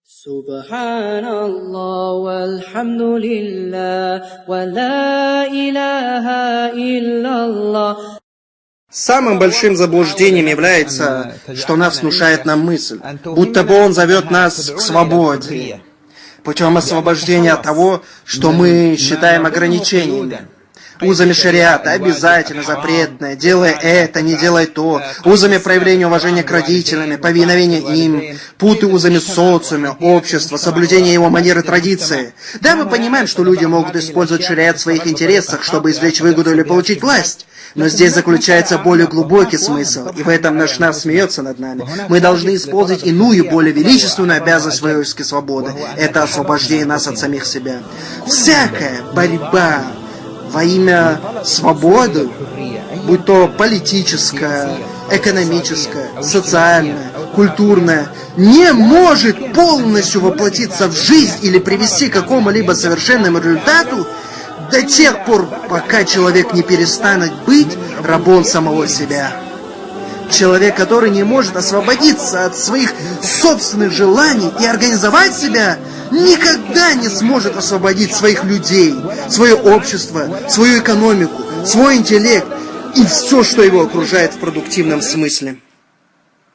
Субханаллах, вальхамдулиллах, ва ла иляха илляллах. Самым большим заблуждением является, что нас внушает нам мысль, будто бы Он зовет нас к свободе, путем освобождения от того, что мы считаем ограничениями. Узами шариата обязательно запретное, делай это, не делай то, узами проявления уважения к родителям, повиновения им, путы узами социума, общества, соблюдения его манер и традиции. Да, мы понимаем, что люди могут использовать шариат в своих интересах, чтобы извлечь выгоду или получить власть. Но здесь заключается более глубокий смысл, и в этом наш народ смеется над нами. Мы должны использовать иную, более величественную обязанность воинской свободы. Это освобождение нас от самих себя. Всякая борьба во имя свободы, будь то политическая, экономическая, социальная, культурная, не может полностью воплотиться в жизнь или привести к какому-либо совершенному результату до тех пор, пока человек не перестанет быть рабом самого себя. Человек, который не может освободиться от своих собственных желаний и организовать себя, никогда не сможет освободить своих людей, свое общество, свою экономику, свой интеллект и все, что его окружает в продуктивном смысле.